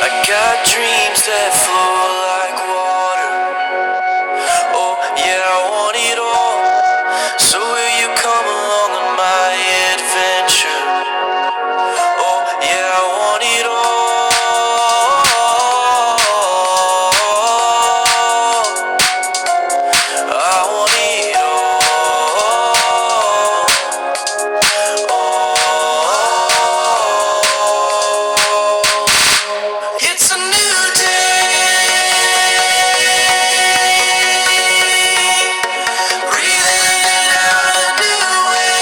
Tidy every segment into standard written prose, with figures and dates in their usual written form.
Got dreams that flow like water. Oh yeah, I want it all. So will you come along on my adventure? Oh yeah, I want it all. I want it all. It's a new day. Breathing it out a new way.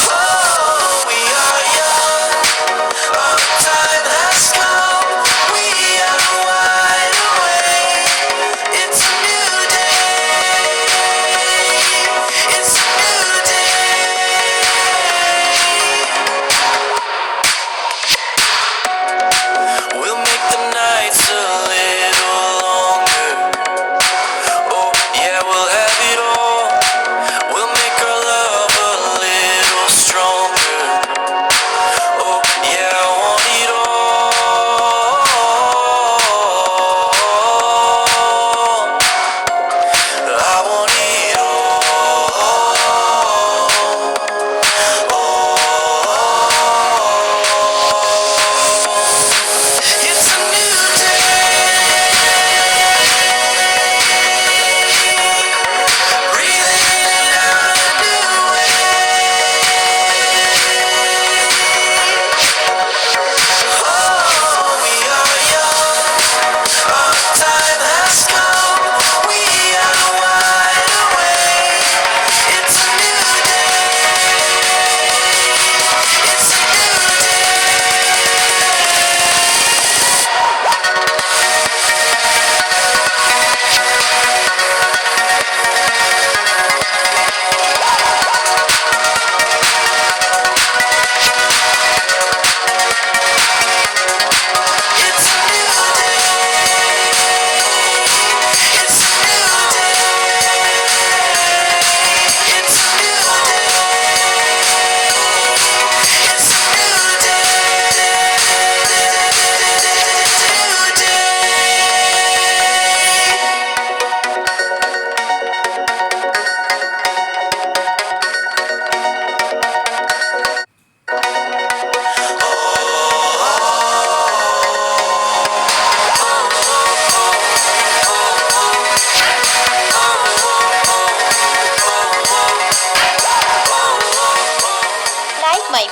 Oh, we are young. Our time has come. We are wide awake. It's a new day. It's a new day. We'll make the nights a little longer. Oh, yeah, we'll have it all. We'll make our love a little stronger. Oh, yeah, I want it all. I want it all. It's a new day. Breathing it out a new way. Oh, we are young. Our time has come. We are wide awake. It's a new day. It's a new It's a new day. It's a new day. It's a new day. It's a new Like my